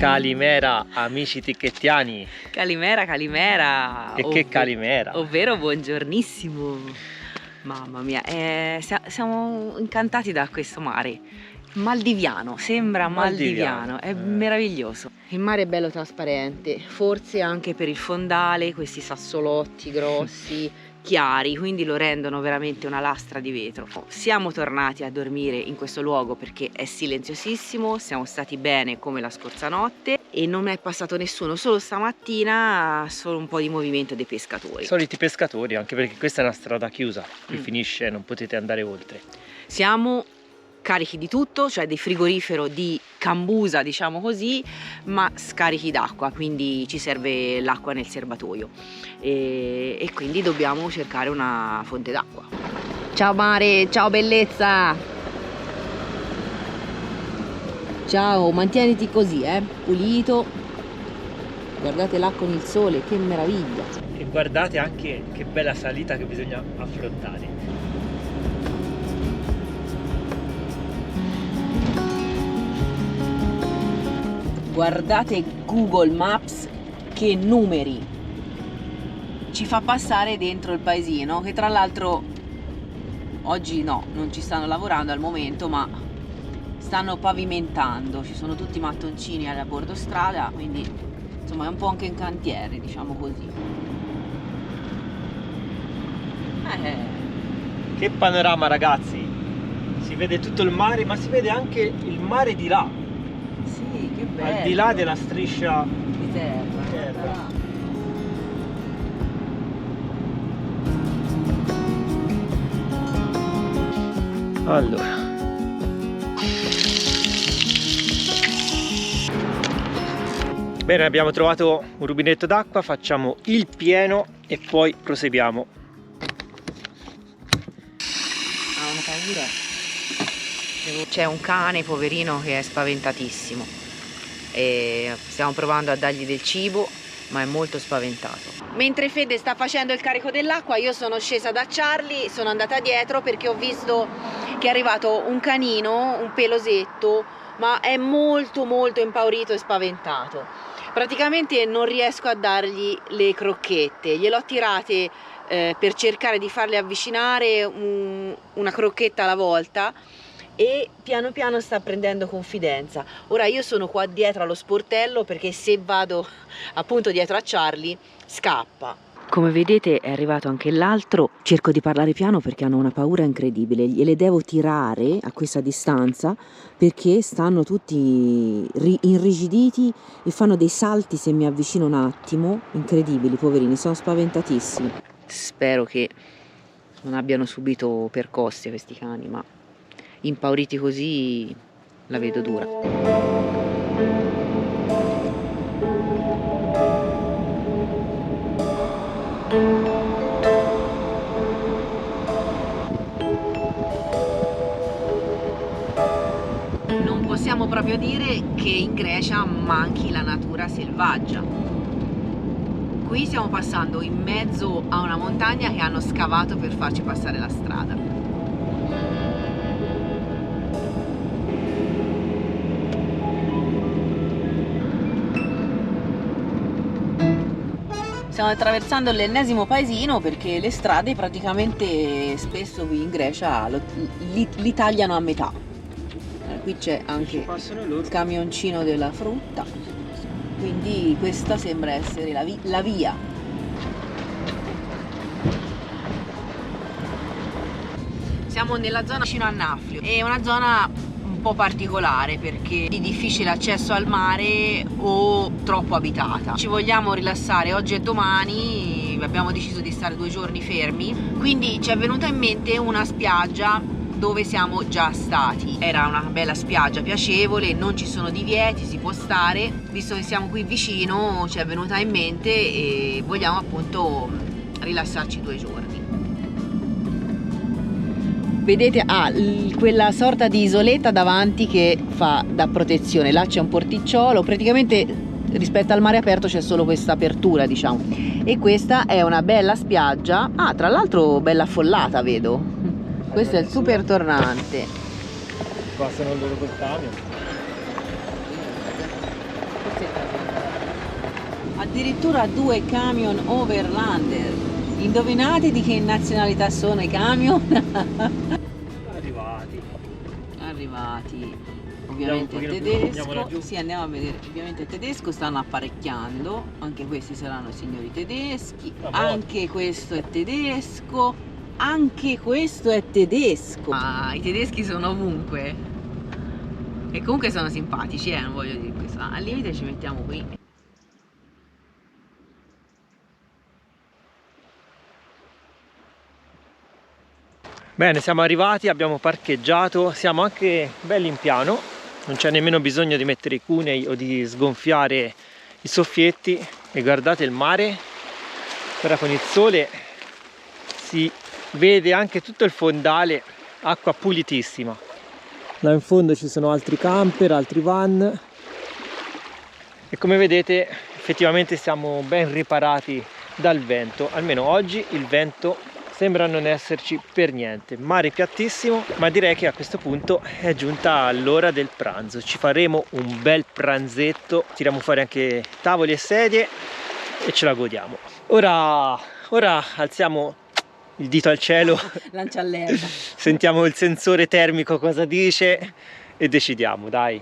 Calimera amici tichettiani. Calimera, calimera. E che calimera. Ovvero buongiornissimo. Mamma mia, siamo incantati da questo mare. Maldiviano, sembra maldiviano, è meraviglioso. Il mare è bello trasparente, forse anche per il fondale, questi sassolotti grossi, chiari, quindi lo rendono veramente una lastra di vetro. Siamo tornati a dormire in questo luogo perché è silenziosissimo, siamo stati bene come la scorsa notte e non è passato nessuno, solo stamattina solo un po' di movimento dei pescatori. Soliti pescatori, anche perché questa è una strada chiusa, qui finisce, non potete andare oltre. Siamo carichi di tutto, cioè di frigorifero, di cambusa diciamo così, ma scarichi d'acqua, quindi ci serve l'acqua nel serbatoio e quindi dobbiamo cercare una fonte d'acqua. Ciao mare, ciao bellezza, ciao, mantieniti così pulito, guardate là con il sole, che meraviglia, e guardate anche che bella salita che bisogna affrontare. Guardate Google Maps che numeri ci fa passare dentro il paesino, che tra l'altro oggi no, non ci stanno lavorando al momento, ma stanno pavimentando, ci sono tutti i mattoncini a bordo strada, quindi insomma è un po' anche in cantiere, diciamo così. Che panorama ragazzi, si vede tutto il mare, ma si vede anche il mare di là. Sì, che bello. Al di là della striscia di terra. Allora, bene, abbiamo trovato un rubinetto d'acqua, facciamo il pieno e poi proseguiamo. Ha una paura. C'è un cane poverino che è spaventatissimo e stiamo provando a dargli del cibo, ma è molto spaventato. Mentre Fede sta facendo il carico dell'acqua, io sono scesa da Charlie, sono andata dietro perché ho visto che è arrivato un canino, un pelosetto, ma è molto impaurito e spaventato. Praticamente non riesco a dargli le crocchette, gliel'ho tirate per cercare di farle avvicinare una crocchetta alla volta, e piano piano sta prendendo confidenza. Ora io sono qua dietro allo sportello perché se vado appunto dietro a Charlie scappa. Come vedete è arrivato anche l'altro, cerco di parlare piano perché hanno una paura incredibile, gliele devo tirare a questa distanza perché stanno tutti irrigiditi e fanno dei salti se mi avvicino un attimo, incredibili, poverini, sono spaventatissimi. Spero che non abbiano subito percosse questi cani, ma impauriti così la vedo dura. Non possiamo proprio dire che in Grecia manchi la natura selvaggia. Qui stiamo passando in mezzo a una montagna che hanno scavato per farci passare la strada. Stiamo attraversando l'ennesimo paesino perché le strade praticamente spesso qui in Grecia li tagliano a metà. Qui c'è anche il camioncino della frutta, quindi questa sembra essere la via. Siamo nella zona vicino a Nafplio, è una zona un po' particolare perché di difficile accesso al mare o troppo abitata. Ci vogliamo rilassare oggi e domani, abbiamo deciso di stare 2 giorni fermi, quindi ci è venuta in mente una spiaggia dove siamo già stati. Era una bella spiaggia piacevole, non ci sono divieti, si può stare, visto che siamo qui vicino ci è venuta in mente e vogliamo appunto rilassarci 2 giorni. Vedete, quella sorta di isoletta davanti che fa da protezione, là c'è un porticciolo, praticamente rispetto al mare aperto c'è solo questa apertura, diciamo, e questa è una bella spiaggia, tra l'altro bella affollata vedo, questo è il super tornante, passano loro col camion. forse Addirittura 2 camion overlander. Indovinate di che nazionalità sono i camion? Arrivati. Ovviamente il tedesco. Sì, andiamo a vedere. Ovviamente il tedesco stanno apparecchiando. Anche questi saranno signori tedeschi. Anche questo è tedesco. Anche questo è tedesco. I tedeschi sono ovunque. E comunque sono simpatici, non voglio dire questo. Al limite ci mettiamo qui. Bene, siamo arrivati, abbiamo parcheggiato, siamo anche belli in piano, non c'è nemmeno bisogno di mettere i cunei o di sgonfiare i soffietti. E guardate il mare, ora con il sole si vede anche tutto il fondale, acqua pulitissima. Là in fondo ci sono altri camper, altri van e come vedete effettivamente siamo ben riparati dal vento, almeno oggi il vento sembra non esserci per niente. Mare piattissimo, ma direi che a questo punto è giunta l'ora del pranzo. Ci faremo un bel pranzetto, tiriamo fuori anche tavoli e sedie e ce la godiamo. Ora alziamo il dito al cielo, Lancia all'erba. sentiamo il sensore termico cosa dice e decidiamo, dai.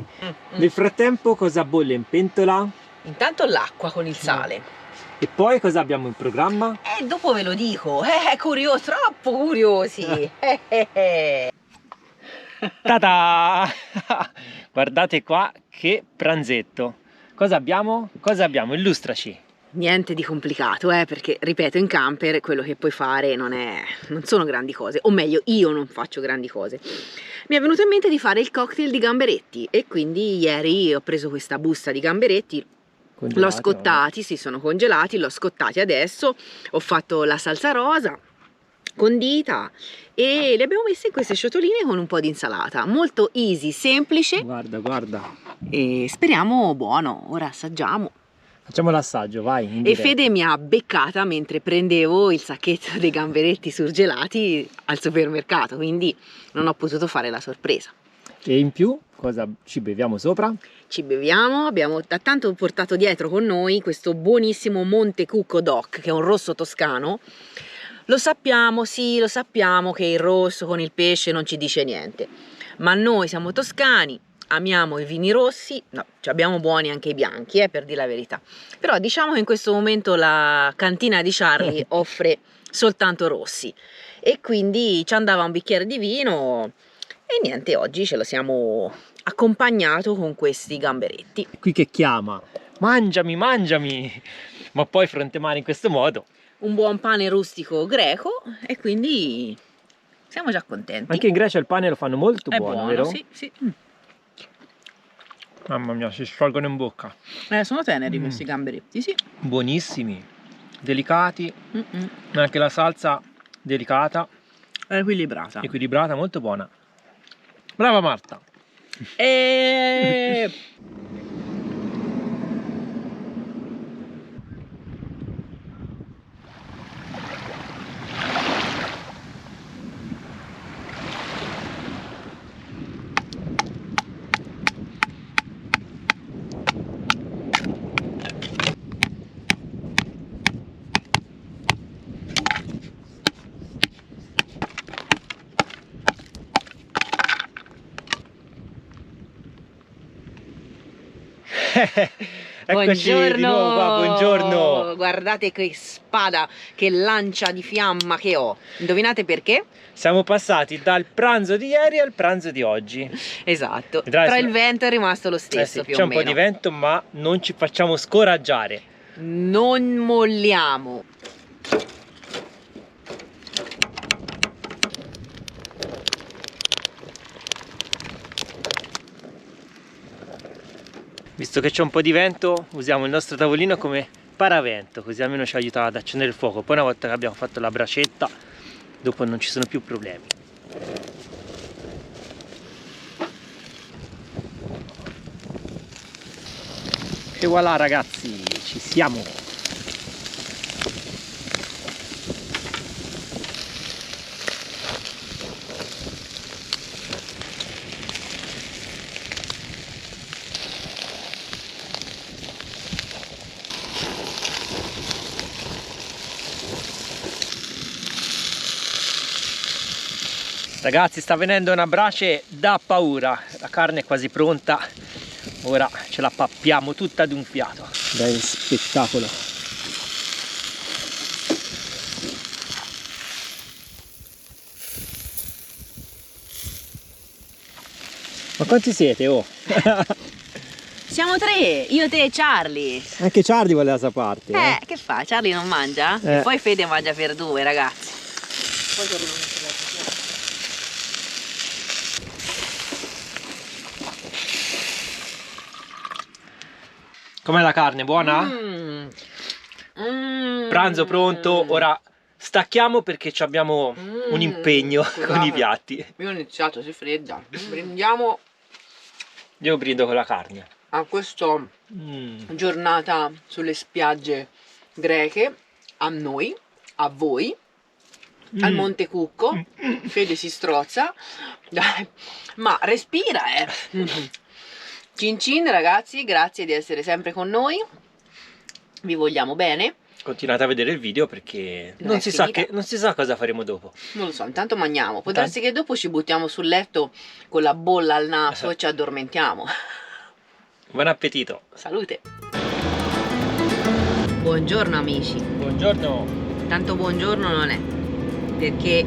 Nel frattempo cosa bolle in pentola? Intanto l'acqua con il sale. E poi cosa abbiamo in programma? Dopo ve lo dico. Curioso, troppo curiosi. Ta-da! Guardate qua che pranzetto. Cosa abbiamo? Cosa abbiamo? Illustraci. Niente di complicato, perché ripeto, in camper quello che puoi fare non sono grandi cose, o meglio, io non faccio grandi cose. Mi è venuto in mente di fare il cocktail di gamberetti e quindi ieri ho preso questa busta di gamberetti. L'ho scottati, si sono congelati, l'ho scottati adesso, ho fatto la salsa rosa condita e li abbiamo messi in queste ciotoline con un po' di insalata, molto easy, semplice. Guarda. E speriamo buono. Ora assaggiamo. Facciamo l'assaggio, vai. In E diretta. Fede mi ha beccata mentre prendevo il sacchetto dei gamberetti surgelati al supermercato, quindi non ho potuto fare la sorpresa. E in più cosa ci beviamo sopra? Ci beviamo, abbiamo da tanto portato dietro con noi questo buonissimo Montecucco DOC, che è un rosso toscano. Lo sappiamo, sì, lo sappiamo che il rosso con il pesce non ci dice niente, ma noi siamo toscani, amiamo i vini rossi, no, ci abbiamo buoni anche i bianchi, per dire la verità. Però diciamo che in questo momento la cantina di Charlie offre soltanto rossi e quindi ci andava un bicchiere di vino e niente, oggi ce lo siamo accompagnato con questi gamberetti. Qui che chiama, mangiami, ma poi fronte mare in questo modo. Un buon pane rustico greco e quindi siamo già contenti. Anche in Grecia il pane lo fanno molto È buono, buono, vero? sì. Mamma mia, si sciolgono in bocca. Sono teneri questi gamberetti, sì. Buonissimi, delicati, anche la salsa delicata, Equilibrata. molto buona. Brava Marta. E... Eccoci di nuovo qua, buongiorno. Guardate che spada, che lancia di fiamma che ho. Indovinate perché? Siamo passati dal pranzo di ieri al pranzo di oggi. Esatto, Vedrai, però il vento è rimasto lo stesso, sì, più c'è o un meno. po' di vento, ma non ci facciamo scoraggiare. Non molliamo. Visto che c'è un po' di vento, usiamo il nostro tavolino come paravento, così almeno ci aiuta ad accendere il fuoco. Poi una volta che abbiamo fatto la bracetta, dopo non ci sono più problemi. E voilà ragazzi, ci siamo! Ragazzi, sta venendo una brace da paura, la carne è quasi pronta, ora ce la pappiamo tutta ad un fiato. Dai, spettacolo! Ma quanti siete, oh? Siamo 3, io, te e Charlie. Anche Charlie vuole la sua parte. Che fa? Charlie non mangia? E poi Fede mangia per 2, ragazzi. Poi torniamo. Com'è la carne? Buona? Pranzo pronto, ora stacchiamo perché abbiamo un impegno con i piatti. Io ho iniziato, si fredda. Brindiamo Io brindo con la carne. a questa giornata sulle spiagge greche, a noi, a voi, al Monte Cucco. Fede si strozza, dai, ma respira, Cin cin ragazzi, grazie di essere sempre con noi, vi vogliamo bene. Continuate a vedere il video perché non si sa cosa faremo dopo. Non lo so, intanto mangiamo, può darsi che dopo ci buttiamo sul letto con la bolla al naso e ci addormentiamo. Buon appetito! Salute! Buongiorno amici. Buongiorno! Tanto buongiorno non è, perché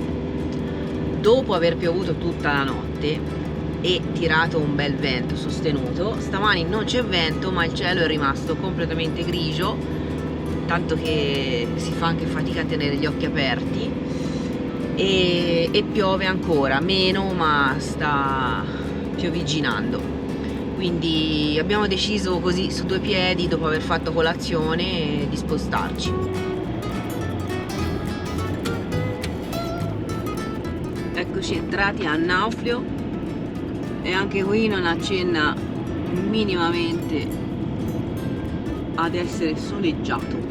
dopo aver piovuto tutta la notte e tirato un bel vento sostenuto, stamani non c'è vento ma il cielo è rimasto completamente grigio, tanto che si fa anche fatica a tenere gli occhi aperti, e piove ancora, meno ma sta piovigginando. Quindi abbiamo deciso così su due piedi, dopo aver fatto colazione, di spostarci. Eccoci entrati a Nauflio e anche qui non accenna minimamente ad essere soleggiato.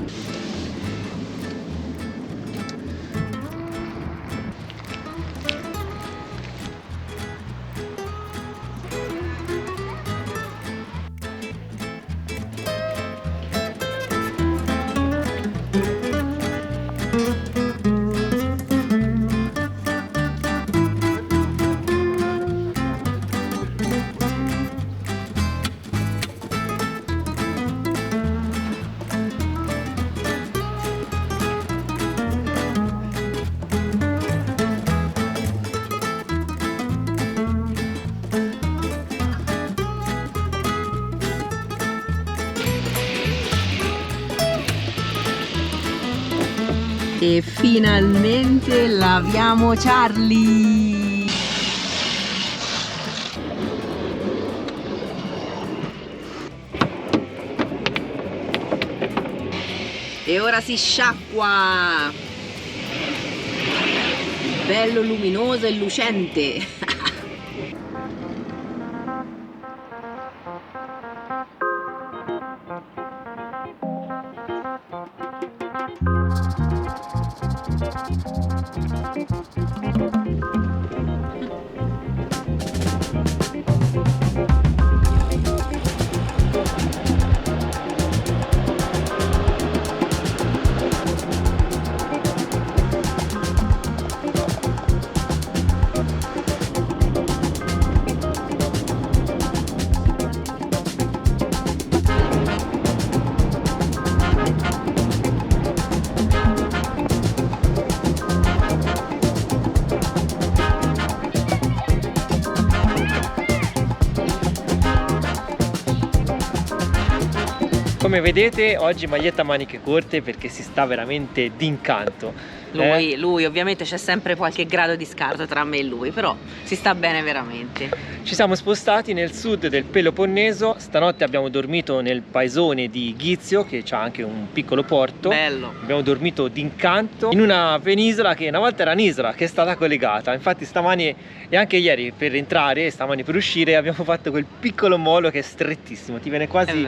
E finalmente laviamo Charlie! E ora si sciacqua! Bello luminoso e lucente! Come vedete oggi maglietta a maniche corte perché si sta veramente d'incanto. Lui ovviamente c'è sempre qualche grado di scarto tra me e lui, però si sta bene veramente. Ci siamo spostati nel sud del Peloponneso, stanotte abbiamo dormito nel paesone di Ghizio che ha anche un piccolo porto. Bello! Abbiamo dormito d'incanto in una penisola che una volta era un'isola che è stata collegata. Infatti stamani e anche ieri per entrare, stamani per uscire abbiamo fatto quel piccolo molo che è strettissimo, ti viene quasi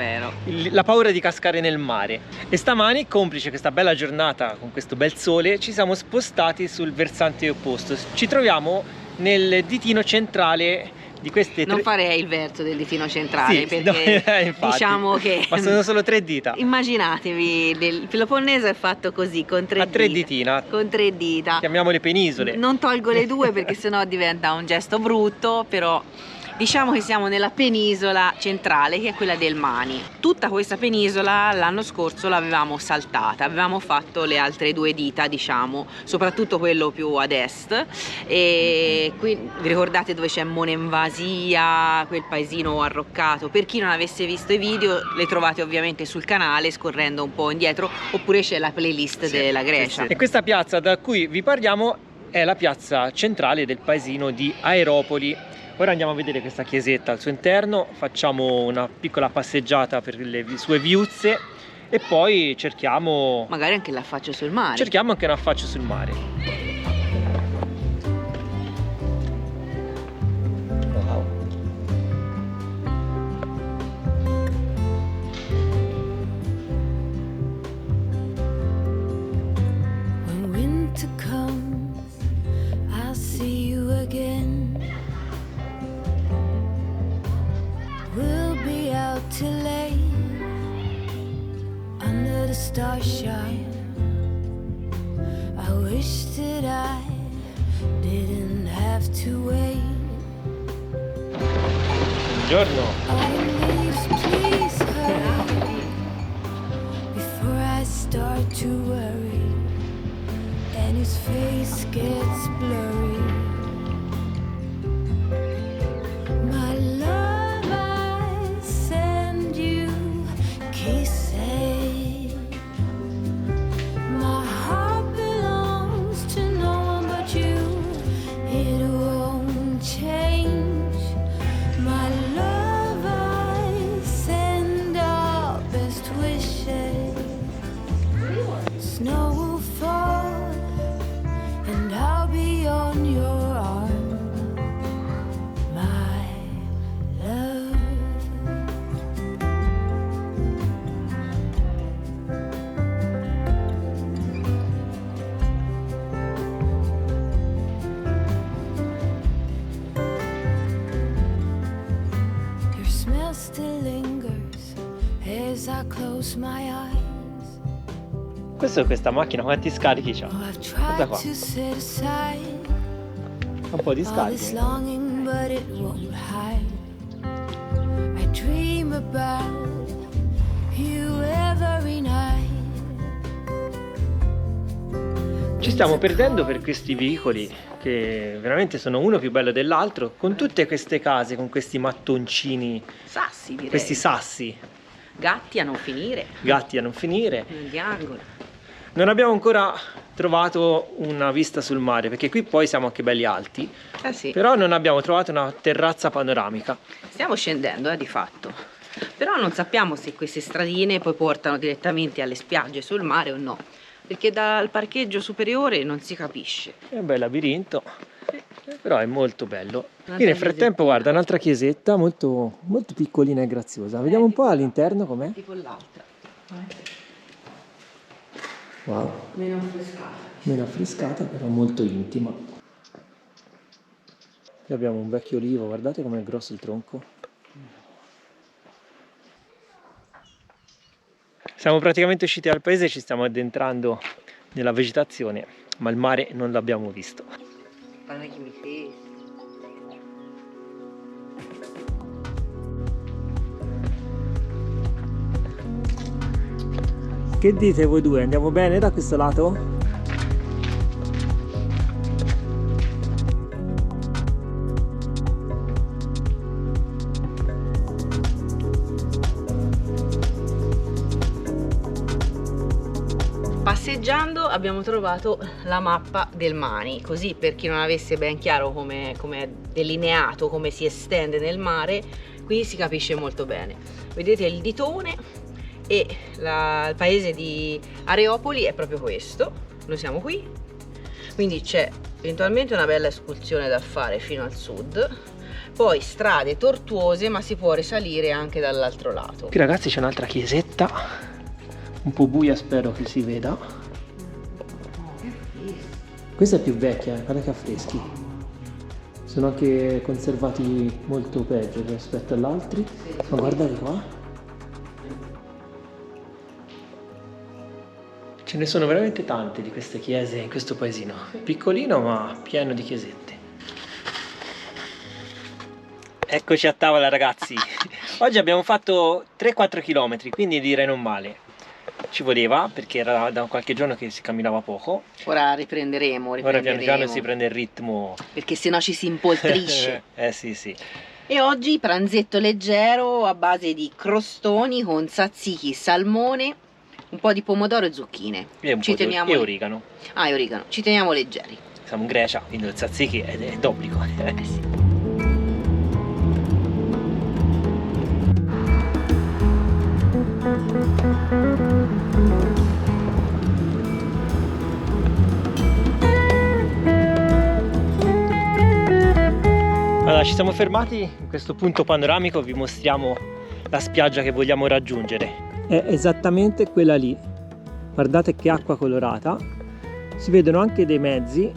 la paura di cascare nel mare. E stamani, complice questa bella giornata con questo bel sole, ci siamo spostati sul versante opposto. Ci troviamo nel ditino centrale di queste Non tre... farei il verso del ditino centrale, Sì, perché infatti. diciamo che... Ma sono solo 3 dita. Immaginatevi, il Peloponneso è fatto così, con 3 A 3 dita. ditina. Con 3 dita. Chiamiamole penisole. Non tolgo le 2 perché sennò diventa un gesto brutto, però diciamo che siamo nella penisola centrale, che è quella del Mani. Tutta questa penisola l'anno scorso l'avevamo saltata, avevamo fatto le altre 2 dita, diciamo, soprattutto quello più ad est. E qui vi ricordate dove c'è Monemvasia, quel paesino arroccato? Per chi non avesse visto i video, le trovate ovviamente sul canale scorrendo un po' indietro, oppure c'è la playlist della Grecia. Sì. E questa piazza da cui vi parliamo è la piazza centrale del paesino di Aeropoli. Ora andiamo a vedere questa chiesetta al suo interno, facciamo una piccola passeggiata per le sue viuzze e poi cerchiamo... Magari anche l'affaccio sul mare. Cerchiamo anche un affaccio sul mare. Wow. When winter comes, I'll see you again. We'll be out till late under the starshine. I wish that I didn't have to wait. Buongiorno. Please hurry before I start to worry and his face gets blurry. My love, I send you kisses. My heart belongs to no one but you. It won't change. My love, I send our best wishes. Snow will fall and I'll be on your arm. My love. Your smell still lingers as I close my eyes. Questa macchina quanti scarichi c'ha? Oh, I've Guarda tried qua, to set aside un po' di all this scarichi. longing, but it won't hide. I dream about you every night. Ci stiamo perdendo per questi vicoli che veramente sono uno più bello dell'altro, con tutte queste case, con questi mattoncini, Sassi, direi. questi sassi, Gatti a non finire. gatti a non finire. Negli angoli. Non abbiamo ancora trovato una vista sul mare, perché qui poi siamo anche belli alti, Eh sì. però non abbiamo trovato una terrazza panoramica. Stiamo scendendo, di fatto. Però non sappiamo se queste stradine poi portano direttamente alle spiagge sul mare o no, perché dal parcheggio superiore non si capisce. È un bel labirinto, però è molto bello. Un'altra Qui nel frattempo chiesetta. guarda un'altra chiesetta molto, molto piccolina e graziosa. Vediamo un po' all'interno com'è. Tipo l'altra. Wow, Meno affrescata. meno affrescata però molto intima. Qui abbiamo un vecchio olivo, guardate com'è grosso il tronco. Siamo praticamente usciti dal paese e ci stiamo addentrando nella vegetazione, ma il mare non l'abbiamo visto. Che dite voi due? Andiamo bene da questo lato? Passeggiando abbiamo trovato la mappa del Mani, così per chi non avesse ben chiaro come è delineato, come si estende nel mare, qui si capisce molto bene. Vedete il ditone e il paese di Areopoli è proprio questo, noi siamo qui, quindi c'è eventualmente una bella escursione da fare fino al sud, poi strade tortuose ma si può risalire anche dall'altro lato. Qui ragazzi c'è un'altra chiesetta, un po' buia, spero che si veda. Questa è più vecchia, guarda che affreschi. sono anche conservati molto peggio rispetto agli altri. Ma guardate qua, ce ne sono veramente tante di queste chiese in questo paesino, piccolino ma pieno di chiesette. Eccoci a tavola ragazzi. Oggi abbiamo fatto 3-4 km, quindi direi non male. Ci voleva, perché era da qualche giorno che si camminava poco. Ora riprenderemo. Ora piano piano si prende il ritmo. Perché sennò ci si impoltrisce. Sì. E oggi pranzetto leggero a base di crostoni con tzatziki, salmone, un po' di pomodoro e zucchine. E un po' di origano. Ah, e origano. Ci teniamo leggeri. Siamo in Grecia, quindi lo tzatziki è d'obbligo. Sì. Allora, ci siamo fermati in questo punto panoramico, vi mostriamo la spiaggia che vogliamo raggiungere. È esattamente quella lì. Guardate che acqua colorata. Si vedono anche dei mezzi.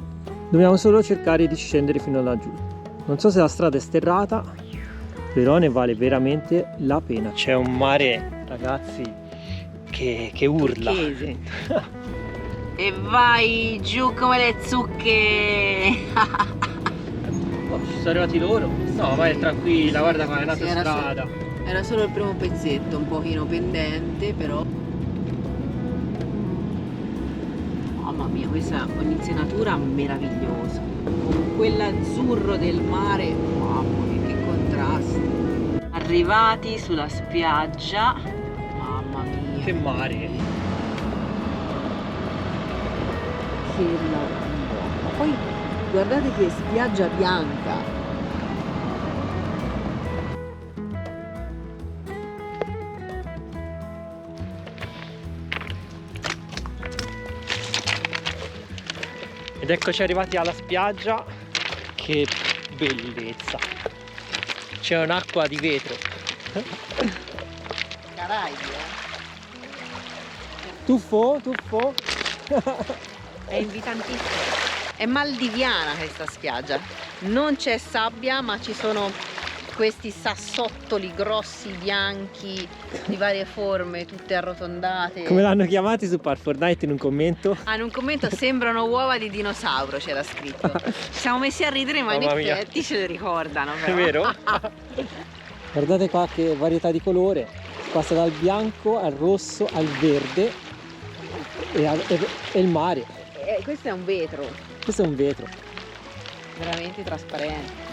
Dobbiamo solo cercare di scendere fino laggiù. Non so se la strada è sterrata, però ne vale veramente la pena. C'è un mare, ragazzi, che urla. E vai giù come le zucche. Oh, ci sono arrivati loro? No, vai tranquilla, guarda qua, è una strada. Era solo il primo pezzetto, un pochino pendente, però. Mamma mia, questa è un'insenatura meravigliosa. Con quell'azzurro del mare, mamma mia, che contrasti. Arrivati sulla spiaggia, mamma mia. Che mare. Che lavoro. Ma poi guardate che spiaggia bianca. Ed eccoci arrivati alla spiaggia. Che bellezza. C'è un'acqua di vetro. Caraibi, Tuffo? È invitantissima. È maldiviana questa spiaggia. Non c'è sabbia, ma ci sono questi sassottoli grossi, bianchi, di varie forme, tutte arrotondate. Come l'hanno chiamati su Par4Night in un commento? Ah, in un commento sembrano uova di dinosauro, c'era scritto. Ci siamo messi a ridere, ma in Mamma mia. effetti ce le ricordano. Però. È vero? Guardate qua che varietà di colore. Si passa dal bianco al rosso al verde e il mare. Questo è un vetro, Questo è un vetro. veramente trasparente.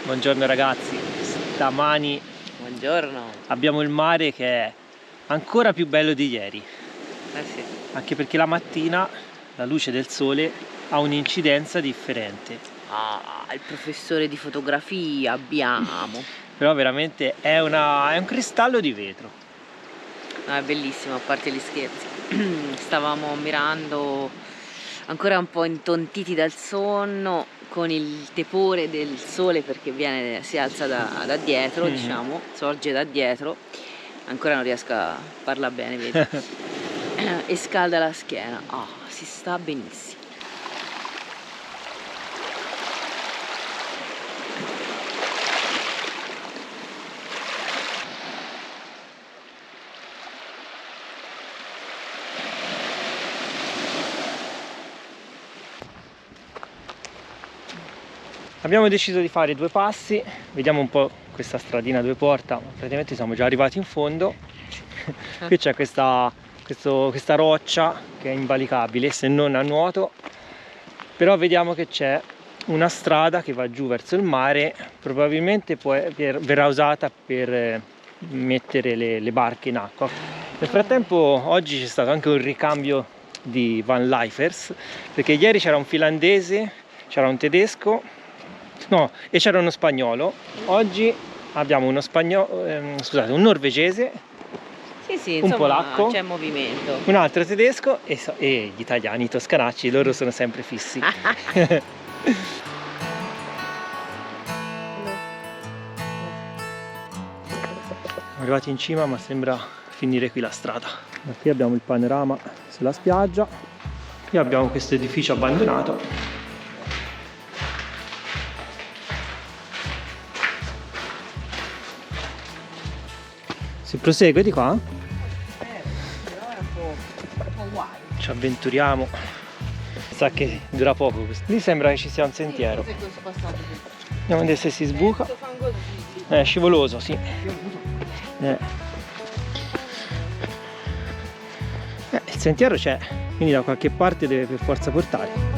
Buongiorno ragazzi, stamani Buongiorno. abbiamo il mare che è ancora più bello di ieri, Sì. anche perché la mattina la luce del sole ha un'incidenza differente, Ah, il professore di fotografia abbiamo. però veramente è un cristallo di vetro. No, è bellissimo, a parte gli scherzi. Stavamo ammirando, ancora un po' intontiti dal sonno, con il tepore del sole perché si alza da dietro, diciamo, sorge da dietro. Ancora non riesco a parlare bene, vedi? E scalda la schiena. Oh, si sta benissimo. Abbiamo deciso di fare 2 passi, vediamo un po' questa stradina dove porta, ma praticamente siamo già arrivati in fondo. Qui c'è questa roccia che è invalicabile se non a nuoto, però vediamo che c'è una strada che va giù verso il mare, probabilmente verrà usata per mettere le barche in acqua. Nel frattempo oggi c'è stato anche un ricambio di van lifers, perché ieri c'era un finlandese, c'era un tedesco, no, e c'era uno spagnolo. Oggi abbiamo uno spagnolo, scusate, un norvegese, Sì, un insomma, polacco, c'è movimento. un altro tedesco e gli italiani, i toscanacci, loro sono sempre fissi. Siamo arrivati in cima, ma sembra finire qui la strada. Da qui abbiamo il panorama sulla spiaggia. Qui abbiamo questo edificio abbandonato. Si prosegue di qua? Però è un po' guai. Ci avventuriamo. Sa che dura poco questo. Lì sembra che ci sia un sentiero. Cos'è questo passaggio qui? Andiamo a vedere se si sbuca. Questo fangoso sì. È scivoloso, sì. Il sentiero c'è, quindi da qualche parte deve per forza portare.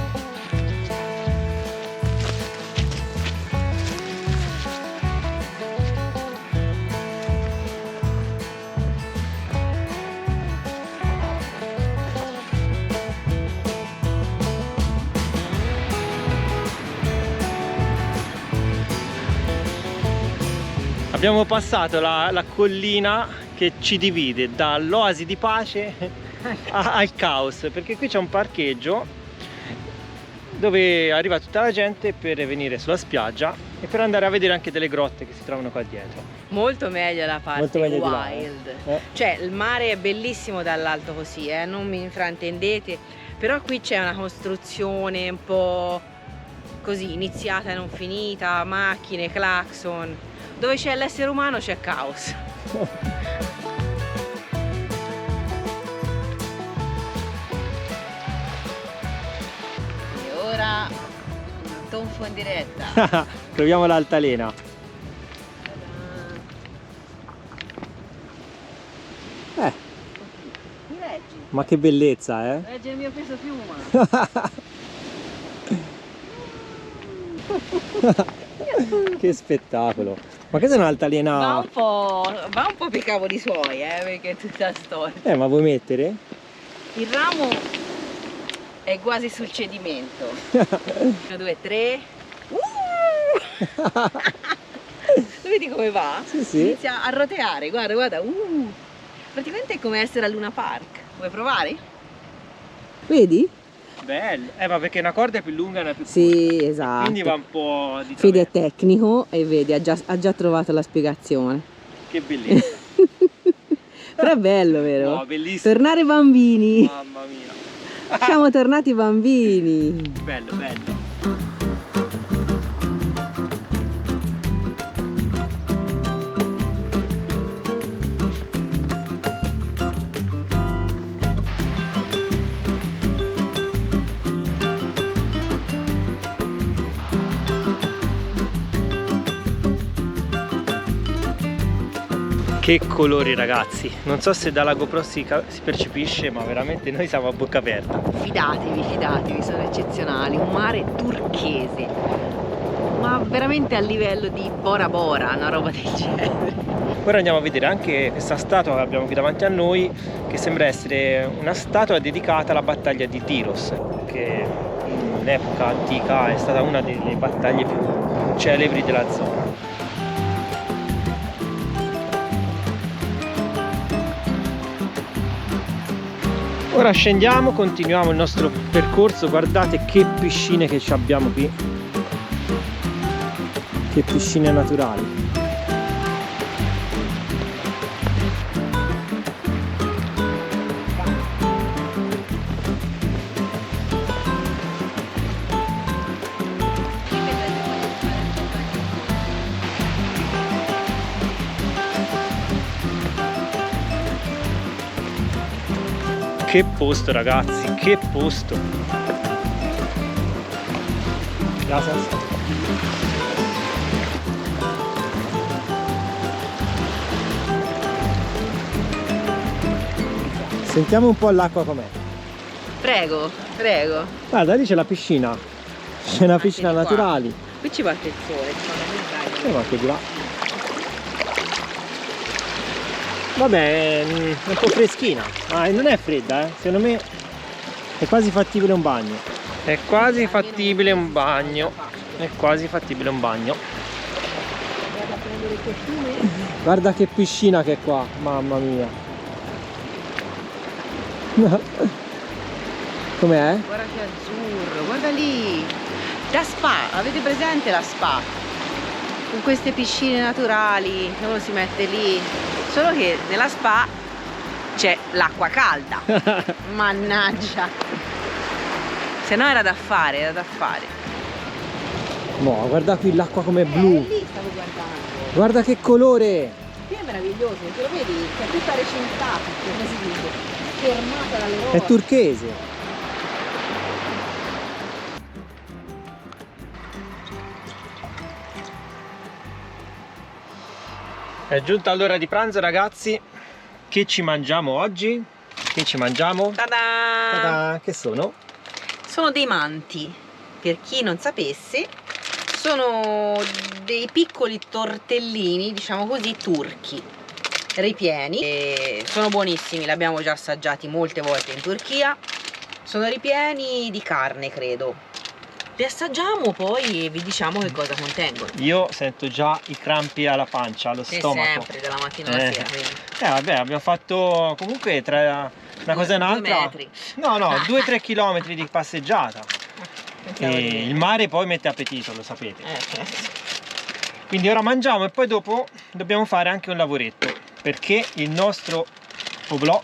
Abbiamo passato la collina che ci divide dall'oasi di pace al caos, perché qui c'è un parcheggio dove arriva tutta la gente per venire sulla spiaggia e per andare a vedere anche delle grotte che si trovano qua dietro. Molto meglio la parte Molto meglio di là, wild. eh. Cioè il mare è bellissimo dall'alto così, non mi fraintendete, però qui c'è una costruzione un po' così, iniziata e non finita, macchine, clacson. Dove c'è l'essere umano c'è caos. E ora un tonfo in diretta. Proviamo l'altalena. Mi reggi? Ma che bellezza, eh? Regge il mio peso piuma. Che spettacolo. Ma questa è un'altalena. Va un po' per i cavoli suoi, perché è tutta storia. Ma vuoi mettere? Il ramo è quasi sul cedimento. 1, 2, 3. Lo vedi come va? Sì. Inizia a roteare, guarda. Praticamente è come essere a Luna Park. Vuoi provare? Vedi? Bello. Ma perché una corda è più lunga e una è più corta. Sì, esatto. Quindi va un po' di Fede è traverso. tecnico e vedi, ha già trovato la spiegazione. Che bellezza. Però è bello, vero? No, bellissimo. Tornare bambini. Mamma mia. Siamo tornati bambini. Bello. Che colori, ragazzi, non so se dalla GoPro si percepisce, ma veramente noi siamo a bocca aperta. Fidatevi, sono eccezionali. Un mare turchese, ma veramente a livello di Bora Bora, una roba del genere. Ora andiamo a vedere anche questa statua che abbiamo qui davanti a noi, che sembra essere una statua dedicata alla battaglia di Tiros, che in epoca antica è stata una delle battaglie più celebri della zona. Ora scendiamo, continuiamo il nostro percorso. Guardate che piscine che ci abbiamo qui, che piscine naturali. Che posto, ragazzi, che posto. Gracias. Sentiamo un po' l'acqua com'è. Prego, prego. Guarda, lì c'è la piscina. C'è una piscina di qua. naturale. Qui ci parte il sole, secondo me, Ma anche di là. Vabbè, è un po' freschina. Ma non è fredda, eh. Secondo me è quasi fattibile un bagno. È quasi fattibile un bagno. È quasi fattibile un bagno. Guarda che piscina che è qua, mamma mia. Com'è? Guarda che azzurro, guarda lì. Da spa, avete presente la spa? Con queste piscine naturali, uno si mette lì. Solo che nella spa c'è l'acqua calda. Mannaggia. Se no era da fare, era da fare. No, guarda qui l'acqua com'è blu. Lì stavo guardando. Guarda che colore. Qui è meraviglioso, perché lo vedi? È tutta recintata, come si dice, fermata dalle rocce. È turchese. È giunta l'ora di pranzo, ragazzi. Che ci mangiamo oggi? Che ci mangiamo? Ta-da! Ta-da! Che sono? Sono dei manti, per chi non sapesse, sono dei piccoli tortellini, diciamo così, turchi, ripieni, e sono buonissimi, li abbiamo già assaggiati molte volte in Turchia. Sono ripieni di carne, credo. Li assaggiamo poi e vi diciamo che cosa contengono. Io sento già i crampi alla pancia, allo stomaco. Sempre, dalla mattina alla sera. Quindi. Vabbè, abbiamo fatto comunque tra una cosa e un'altra. 2 metri. No, 2-3 chilometri di passeggiata. E il mare poi mette appetito, lo sapete. Quindi ora mangiamo e poi dopo dobbiamo fare anche un lavoretto, perché il nostro oblò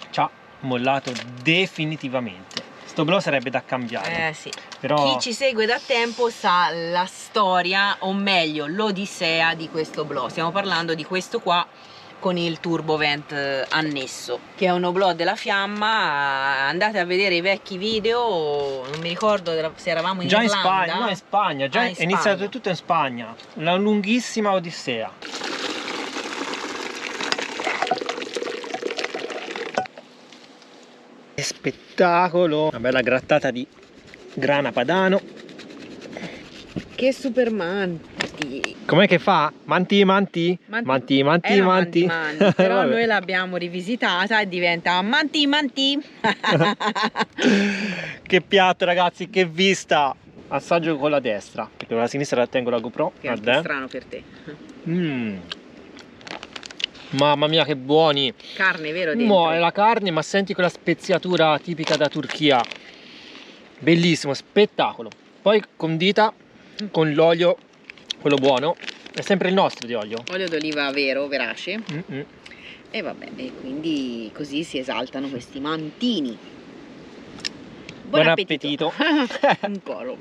ci ha mollato definitivamente. Sto oblò sarebbe da cambiare. Sì. Però... Chi ci segue da tempo sa la storia, o meglio l'odissea di questo oblò. Stiamo parlando di questo qua con il turbovent annesso, che è un oblò della fiamma. Andate a vedere i vecchi video, non mi ricordo se eravamo in Già Irlanda. in Spagna, no, in Spagna, già in è iniziato Spagna. tutto in Spagna, una lunghissima odissea. Che spettacolo! Una bella grattata di grana padano. Che super manti! Com'è che fa? Manti. Era manti. Però Vabbè. noi l'abbiamo rivisitata e diventa manti. Che piatto, ragazzi, che vista! Assaggio con la destra, perché con la sinistra tengo la GoPro. Che è un po' strano per te. Mamma mia, che buoni! Carne, vero? Dentro? No, è la carne, ma senti quella speziatura tipica da Turchia. Bellissimo, spettacolo. Poi condita con l'olio, quello buono. È sempre il nostro di olio. Olio d'oliva vero, verace. E vabbè, e quindi così si esaltano questi mantini. Buon appetito. Un colo.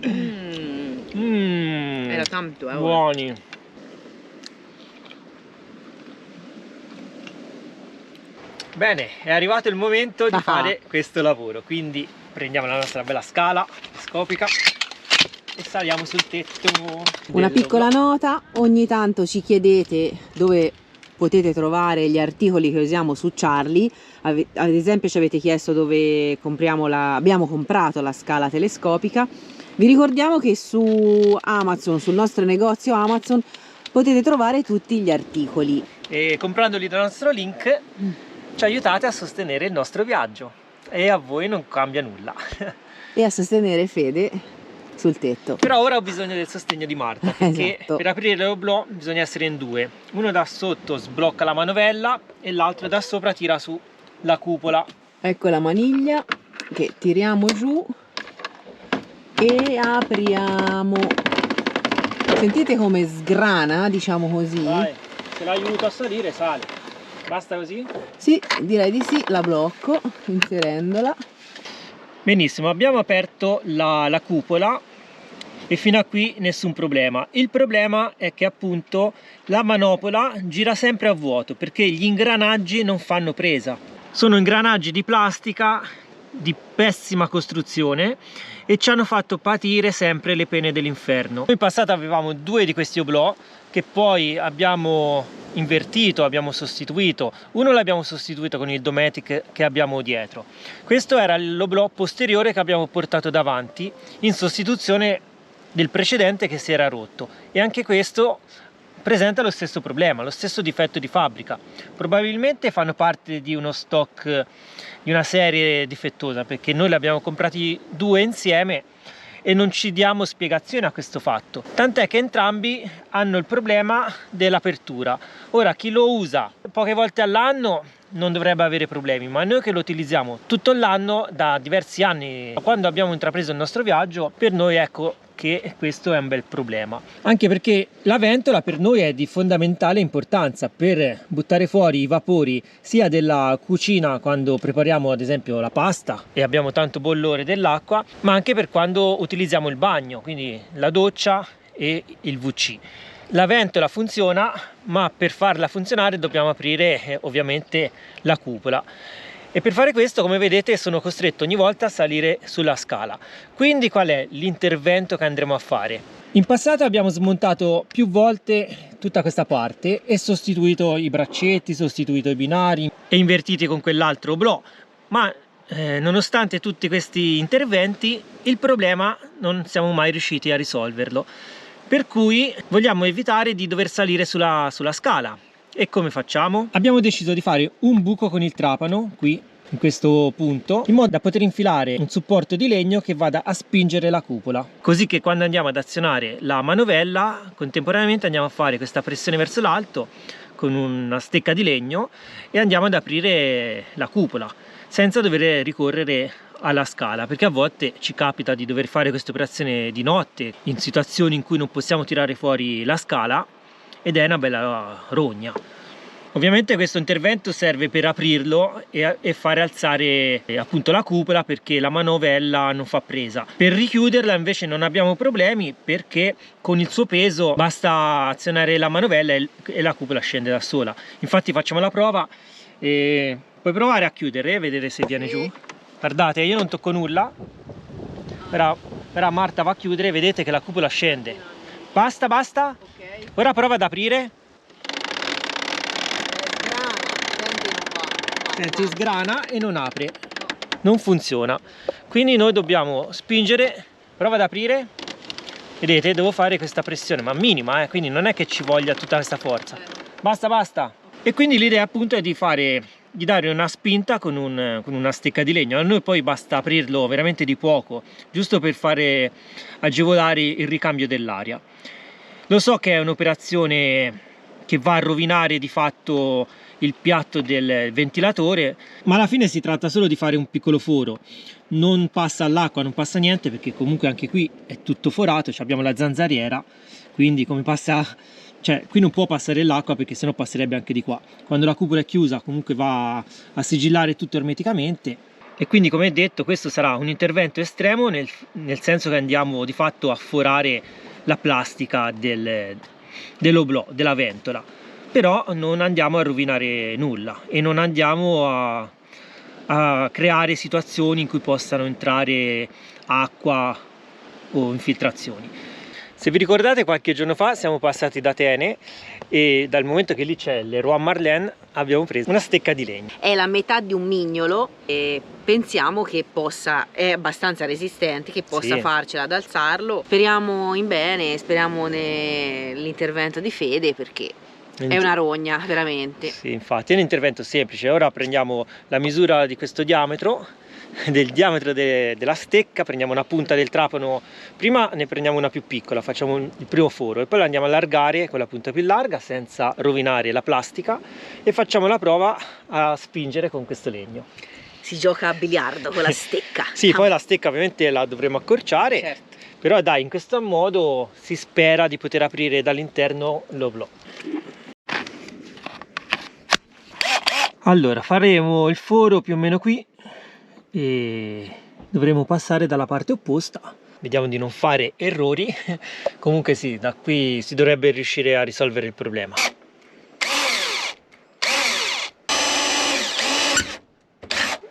Era tanto, buoni. Bene, è arrivato il momento di fare questo lavoro, quindi prendiamo la nostra bella scala telescopica e saliamo sul tetto. Una piccola nota: ogni tanto ci chiedete dove potete trovare gli articoli che usiamo su Charlie. Ad esempio ci avete chiesto dove abbiamo comprato la scala telescopica. Vi ricordiamo che su Amazon, sul nostro negozio Amazon, potete trovare tutti gli articoli. E comprandoli dal nostro link ci aiutate a sostenere il nostro viaggio e a voi non cambia nulla. E a sostenere Fede sul tetto. Però ora ho bisogno del sostegno di Marta, perché Esatto. per aprire l'oblò bisogna essere in due. Uno da sotto sblocca la manovella e l'altro da sopra tira su la cupola. Ecco la maniglia che tiriamo giù e apriamo. Sentite come sgrana, diciamo così? Vai, se l'aiuto a salire sale. Basta così? Sì, direi di sì. La blocco inserendola. Benissimo, abbiamo aperto la cupola e fino a qui nessun problema. Il problema è che appunto la manopola gira sempre a vuoto perché gli ingranaggi non fanno presa. Sono ingranaggi di plastica di pessima costruzione e ci hanno fatto patire sempre le pene dell'inferno. In passato avevamo 2 di questi oblò che poi abbiamo invertito, abbiamo sostituito. Uno l'abbiamo sostituito con il Dometic che abbiamo dietro. Questo era l'oblò posteriore che abbiamo portato davanti in sostituzione del precedente che si era rotto, e anche questo presenta lo stesso problema, lo stesso difetto di fabbrica. Probabilmente fanno parte di uno stock di una serie difettosa, perché noi li abbiamo comprati due insieme e non ci diamo spiegazione a questo fatto, tant'è che entrambi hanno il problema dell'apertura. Ora, chi lo usa poche volte all'anno non dovrebbe avere problemi, ma noi che lo utilizziamo tutto l'anno, da diversi anni, quando abbiamo intrapreso il nostro viaggio, per noi ecco che questo è un bel problema, anche perché la ventola per noi è di fondamentale importanza per buttare fuori i vapori sia della cucina quando prepariamo ad esempio la pasta e abbiamo tanto bollore dell'acqua, ma anche per quando utilizziamo il bagno, quindi la doccia e il WC. La ventola funziona, ma per farla funzionare dobbiamo aprire ovviamente la cupola. E per fare questo, come vedete, sono costretto ogni volta a salire sulla scala. Quindi qual è l'intervento che andremo a fare? In passato abbiamo smontato più volte tutta questa parte e sostituito i braccetti, sostituito i binari e invertiti con quell'altro oblò, ma nonostante tutti questi interventi il problema non siamo mai riusciti a risolverlo, per cui vogliamo evitare di dover salire sulla scala. E come facciamo? Abbiamo deciso di fare un buco con il trapano qui in questo punto, in modo da poter infilare un supporto di legno che vada a spingere la cupola, così che quando andiamo ad azionare la manovella contemporaneamente andiamo a fare questa pressione verso l'alto con una stecca di legno e andiamo ad aprire la cupola senza dover ricorrere alla scala, perché a volte ci capita di dover fare questa operazione di notte in situazioni in cui non possiamo tirare fuori la scala ed è una bella rogna. Ovviamente questo intervento serve per aprirlo e fare alzare appunto la cupola, perché la manovella non fa presa. Per richiuderla invece non abbiamo problemi, perché con il suo peso basta azionare la manovella e la cupola scende da sola. Infatti facciamo la prova e puoi provare a chiudere e vedere se viene giù. Guardate, io non tocco nulla. Ora Marta va a chiudere, vedete che la cupola scende. Basta, basta. Ora prova ad aprire. Senti, sgrana e non apre. Non funziona. Quindi noi dobbiamo spingere. Prova ad aprire. Vedete, devo fare questa pressione, ma minima, quindi non è che ci voglia tutta questa forza. Basta, basta. E quindi l'idea appunto è di dare una spinta con una stecca di legno. A noi poi basta aprirlo veramente di poco, giusto per fare agevolare il ricambio dell'aria. Lo so che è un'operazione che va a rovinare di fatto il piatto del ventilatore, ma alla fine si tratta solo di fare un piccolo foro. Non passa all'acqua, non passa niente, perché comunque anche qui è tutto forato, abbiamo la zanzariera, quindi come passa, cioè qui non può passare l'acqua perché sennò passerebbe anche di qua. Quando la cupola è chiusa comunque va a sigillare tutto ermeticamente, e quindi come detto questo sarà un intervento estremo nel senso che andiamo di fatto a forare la plastica dell'oblò, della ventola, però non andiamo a rovinare nulla e non andiamo a creare situazioni in cui possano entrare acqua o infiltrazioni. Se vi ricordate, qualche giorno fa siamo passati da Atene e dal momento che lì c'è l'Leroy Merlin abbiamo preso una stecca di legno. È la metà di un mignolo e pensiamo che è abbastanza resistente, che possa farcela ad alzarlo. Speriamo in bene, speriamo nell'intervento di Fede, perché è una rogna veramente. Sì, infatti è un intervento semplice. Ora prendiamo la misura di questo diametro, del diametro della stecca, prendiamo una punta del trapano, prima ne prendiamo una più piccola, facciamo il primo foro e poi lo andiamo a allargare con la punta più larga senza rovinare la plastica e facciamo la prova a spingere con questo legno. Si gioca a biliardo con la stecca. Sì, poi la stecca ovviamente la dovremo accorciare, certo. Però dai, in questo modo si spera di poter aprire dall'interno l'oblò. Allora faremo il foro più o meno qui e dovremo passare dalla parte opposta. Vediamo di non fare errori. Comunque sì, da qui si dovrebbe riuscire a risolvere il problema.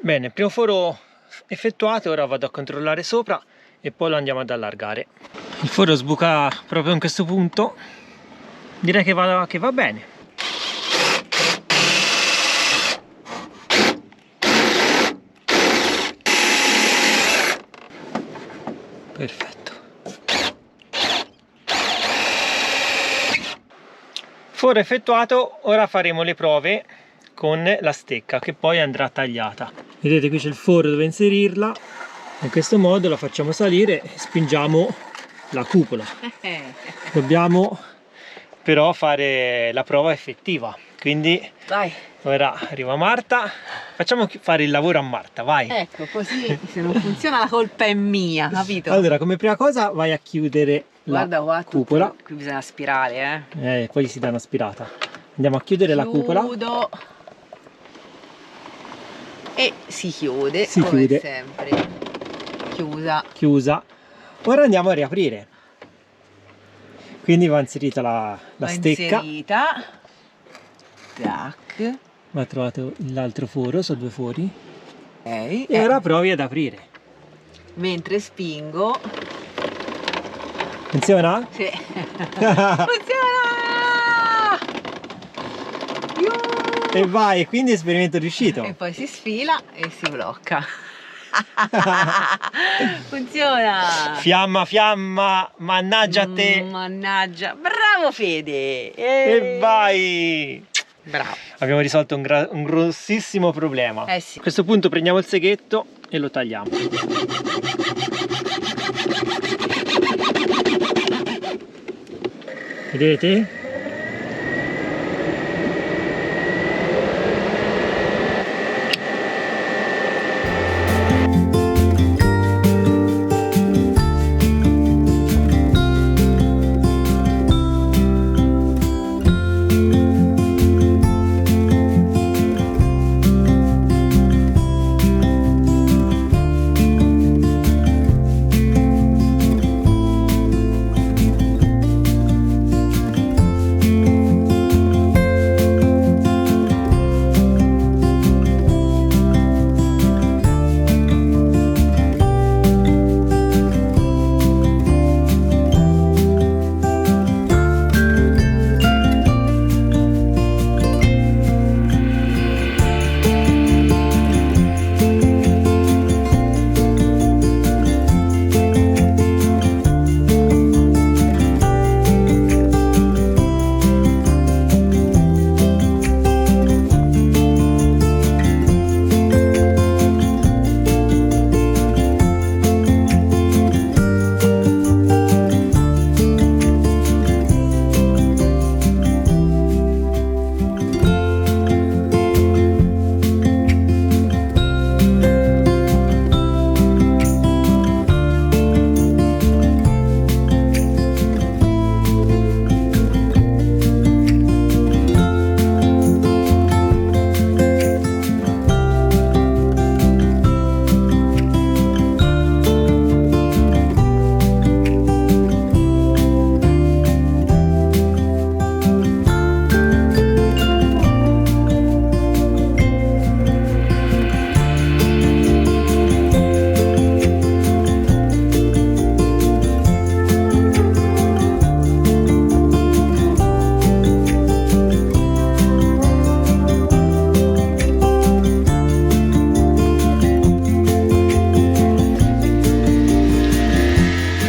Bene, il primo foro effettuato, ora vado a controllare sopra e poi lo andiamo ad allargare. Il foro sbuca proprio in questo punto, direi che va bene. Perfetto. Foro effettuato, ora faremo le prove con la stecca che poi andrà tagliata. Vedete, qui c'è il foro dove inserirla. In questo modo la facciamo salire e spingiamo la cupola. Dobbiamo però fare la prova effettiva, quindi Vai. ora arriva Marta, facciamo fare il lavoro a Marta, vai. Ecco, così se non funziona la colpa è mia, capito? Allora, come prima cosa vai a chiudere Guarda qua, la cupola. qui bisogna aspirare, Poi si dà un'aspirata. Andiamo a chiudere la cupola. Chiudo. E si chiude, Si come chiude. sempre. Chiusa. Ora andiamo a riaprire. Quindi va inserita la Va stecca. inserita. Tac. Va trovato l'altro foro, sono 2 fori. Ok. E ora provi ad aprire. Mentre spingo. Funziona? Sì. Funziona! Yuhu! E vai, quindi esperimento riuscito. E poi si sfila e si blocca. Funziona! Fiamma, fiamma, mannaggia a te. Mannaggia, bravo Fede! E vai! Bravo! Abbiamo risolto un grossissimo problema. Eh sì. A questo punto prendiamo il seghetto e lo tagliamo. Vedete?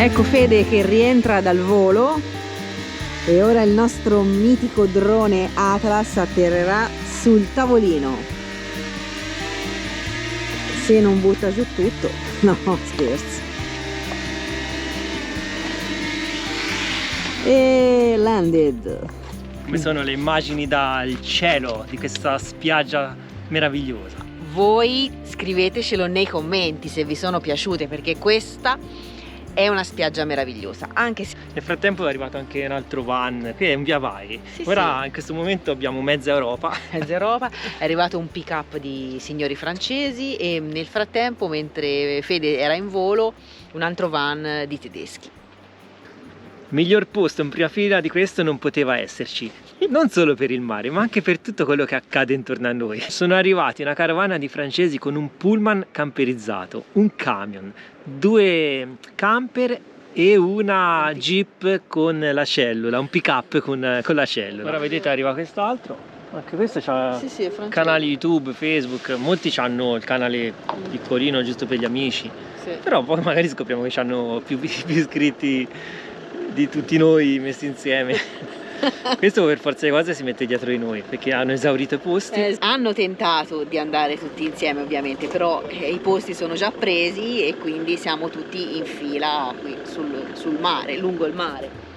Ecco Fede che rientra dal volo e ora il nostro mitico drone Atlas atterrerà sul tavolino. Se non butta giù tutto, no scherzo. E landed. Come sono le immagini dal cielo di questa spiaggia meravigliosa. Voi scrivetecelo nei commenti se vi sono piaciute, perché questa è una spiaggia meravigliosa, anche se Nel frattempo è arrivato anche un altro van, qui è un via vai. Sì, Ora sì. in questo momento abbiamo mezza Europa. mezza Europa è arrivato un pick up di signori francesi e nel frattempo, mentre Fede era in volo, un altro van di tedeschi. Miglior posto in prima fila di questo non poteva esserci, non solo per il mare ma anche per tutto quello che accade intorno a noi. Sono arrivati una carovana di francesi con un pullman camperizzato, un camion, 2 camper e una jeep con la cellula, un pick up con la cellula. Ora vedete arriva quest'altro Anche questo c'ha Sì, sì, è francese. canali YouTube, Facebook, molti hanno il canale piccolino giusto per gli amici, Sì. però poi magari scopriamo che hanno più iscritti di tutti noi messi insieme. Questo per forza di cose si mette dietro di noi perché hanno esaurito i posti. Hanno tentato di andare tutti insieme ovviamente, però i posti sono già presi e quindi siamo tutti in fila qui sul mare, lungo il mare.